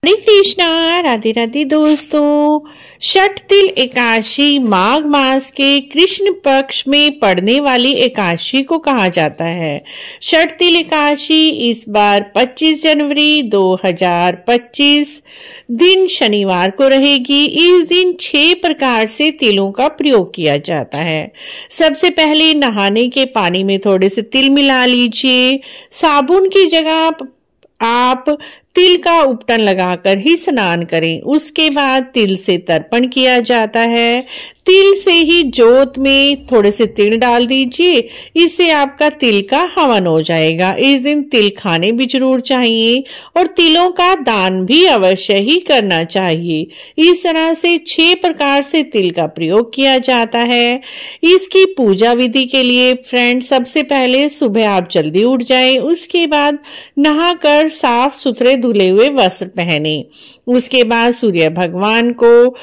हरे कृष्णा, राधे राधे दोस्तों। छठ तिल एकादशी माघ मास के कृष्ण पक्ष में पड़ने वाली एकादशी को कहा जाता है। छठ तिल एकादशी इस बार 25 जनवरी 2025 दिन शनिवार को रहेगी। इस दिन 6 प्रकार से तिलों का प्रयोग किया जाता है। सबसे पहले नहाने के पानी में थोड़े से तिल मिला लीजिए। साबुन की जगह आप तिल का उपटन लगाकर ही स्नान करें। उसके बाद तिल से तर्पण किया जाता है। तिल से ही जोत में थोड़े से तिल डाल दीजिए, इससे आपका तिल का हवन हो जाएगा। इस दिन तिल खाने भी जरूर चाहिए और तिलों का दान भी अवश्य ही करना चाहिए। इस तरह से 6 प्रकार से तिल का प्रयोग किया जाता है। इसकी पूजा विधि के लिए फ्रेंड, सबसे पहले सुबह आप जल्दी उठ जाएं। उसके बाद नहाकर साफ सुथरे धुले हुए वस्त्र पहने। उसके बाद सूर्य भगवान को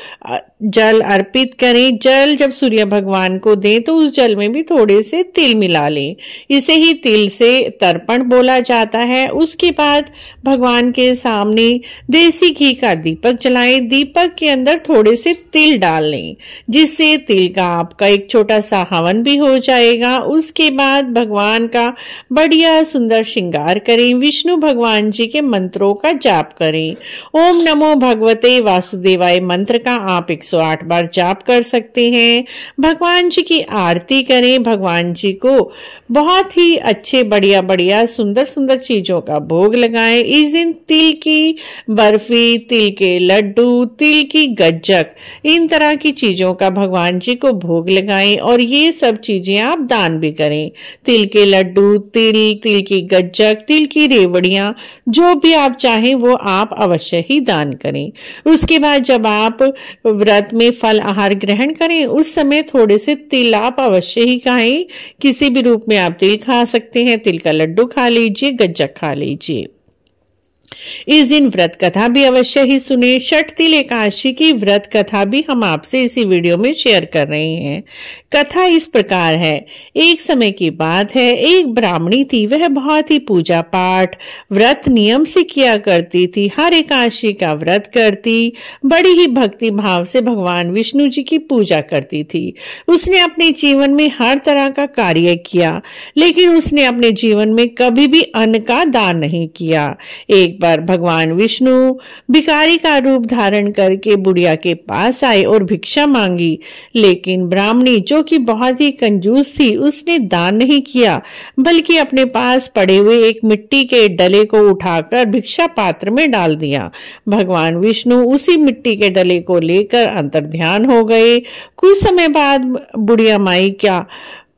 जल अर्पित करें। जल जब सूर्य भगवान को दें तो उस जल में भी थोड़े से तिल मिला लें। इसे ही तिल से तर्पण बोला जाता है। उसके बाद भगवान के सामने देसी घी का दीपक जलाएं। दीपक के अंदर थोड़े से तिल डाल लें, जिससे तिल का आपका एक छोटा सा हवन भी हो जाएगा। उसके बाद भगवान का बढ़िया सुंदर श्रृंगार करें। विष्णु भगवान जी के मंत्रों का जाप करें। ओम नमो भगवते वासुदेवाय मंत्र का आप 108 बार जाप कर सकते हैं। भगवान जी की आरती करें। भगवान जी को बहुत ही अच्छे बढ़िया बढ़िया सुंदर सुंदर चीजों का भोग लगाएं। इस दिन तिल की बर्फी, तिल के लड्डू, तिल की गज्जक, इन तरह की चीजों का भगवान जी को भोग लगाएं और ये सब चीजें आप दान भी करें। तिल के लड्डू, तिल की गज्जक, तिल की रेवड़ियां, जो भी आप चाहें वो आप अवश्य ही दान करें। उसके बाद जब आप व्रत में फल आहार ग्रहण करें, उस समय थोड़े से तिल आप अवश्य ही खाएं। किसी भी रूप में आप तिल खा सकते हैं। तिल का लड्डू खा लीजिए, गज्जक खा लीजिए। इस दिन व्रत कथा भी अवश्य ही सुने। छठ तिल एकादशी की व्रत कथा भी हम आपसे इसी वीडियो में शेयर कर रहे हैं। कथा इस प्रकार है। एक समय की बात है, एक ब्राह्मणी थी। वह बहुत ही पूजा पाठ व्रत नियम से किया करती थी। हर एकादशी का व्रत करती, बड़ी ही भक्ति भाव से भगवान विष्णु जी की पूजा करती थी। उसने अपने जीवन में हर तरह का कार्य किया, लेकिन उसने अपने जीवन में कभी भी अन्न का दान नहीं किया। एक बार भगवान विष्णु भिखारी का रूप धारण करके बुढ़िया के पास आए और भिक्षा मांगी, लेकिन ब्राह्मणी जो कि बहुत ही कंजूस थी, उसने दान नहीं किया, बल्कि अपने पास पड़े हुए एक मिट्टी के डले को उठाकर भिक्षा पात्र में डाल दिया। भगवान विष्णु उसी मिट्टी के डले को लेकर अंतर्ध्यान हो गए। कुछ समय बाद बुढ़िया माई का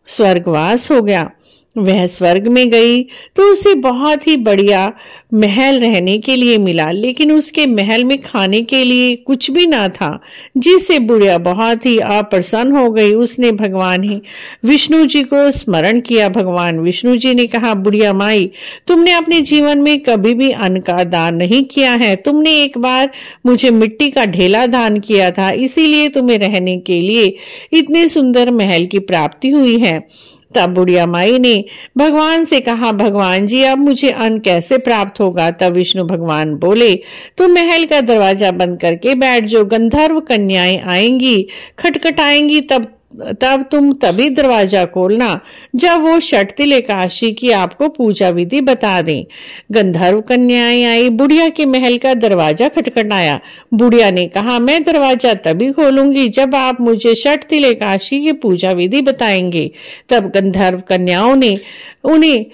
स्वर्गवास हो गया। वह स्वर्ग में गई तो उसे बहुत ही बढ़िया महल रहने के लिए मिला, लेकिन उसके महल में खाने के लिए कुछ भी ना था, जिससे बुढ़िया बहुत ही अप्रसन्न हो गई। उसने भगवान ही विष्णु जी को स्मरण किया। भगवान विष्णु जी ने कहा, बुढ़िया माई, तुमने अपने जीवन में कभी भी अन्न का दान नहीं किया है। तुमने एक बार मुझे मिट्टी का ढेला दान किया था, इसीलिए तुम्हें रहने के लिए इतने सुंदर महल की प्राप्ति हुई है। तब बुढ़िया माई ने भगवान से कहा, भगवान जी, अब मुझे अन्न कैसे प्राप्त होगा? तब विष्णु भगवान बोले, तुम महल का दरवाजा बंद करके बैठ जाओ। गंधर्व कन्याएं आएंगी, खटखटाएंगी, तब तुम तभी दरवाजा खोलना जब वो छठ तिल एकादशी की आपको पूजा विधि बता दें। गंधर्व कन्याएं आई, बुढ़िया के महल का दरवाजा खटखटाया। बुढ़िया ने कहा, मैं दरवाजा तभी खोलूंगी जब आप मुझे छठ तिल एकादशी की पूजा विधि बताएंगे। तब गंधर्व कन्याओं ने उन्हें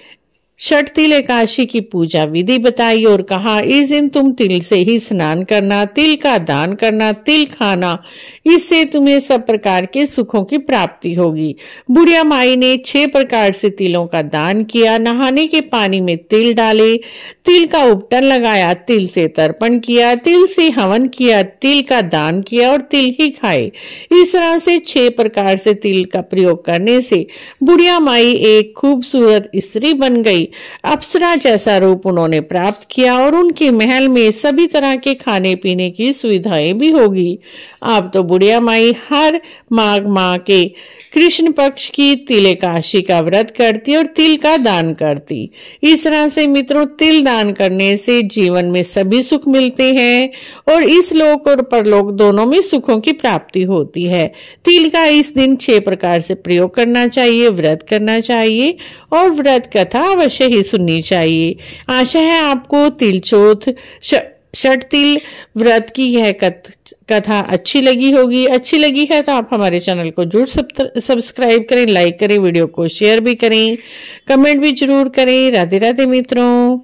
छठ तिल एकादशी की पूजा विधि बताई और कहा, इस दिन तुम तिल से ही स्नान करना, तिल का दान करना, तिल खाना, इससे तुम्हें सब प्रकार के सुखों की प्राप्ति होगी। बुढ़िया माई ने 6 प्रकार से तिलों का दान किया। नहाने के पानी में तिल डाले, तिल का उपटन लगाया, तिल से तर्पण किया, तिल से हवन किया, तिल का दान किया और तिल ही खाए। इस तरह से 6 प्रकार से तिल का प्रयोग करने से बुढ़िया माई एक खूबसूरत स्त्री बन गई। अप्सरा जैसा रूप उन्होंने प्राप्त किया और उनके महल में सभी तरह के खाने पीने की सुविधाएं भी होगी। अब तो बुढ़िया माई हर माघ माह के कृष्ण पक्ष की तिल एकादशी का व्रत करती और तिल का दान करती। इस तरह से मित्रों, तिल दान करने से जीवन में सभी सुख मिलते हैं और इस लोक और परलोक दोनों में सुखों की प्राप्ति होती है। तिल का इस दिन 6 प्रकार से प्रयोग करना चाहिए, व्रत करना चाहिए और व्रत कथा अवश्य ही सुननी चाहिए। आशा है आपको तिल चौथ षट तिल व्रत की यह कथा अच्छी लगी होगी। अच्छी लगी है तो आप हमारे चैनल को जरूर सब्सक्राइब करें, लाइक करें, वीडियो को शेयर भी करें, कमेंट भी जरूर करें। राधे राधे मित्रों।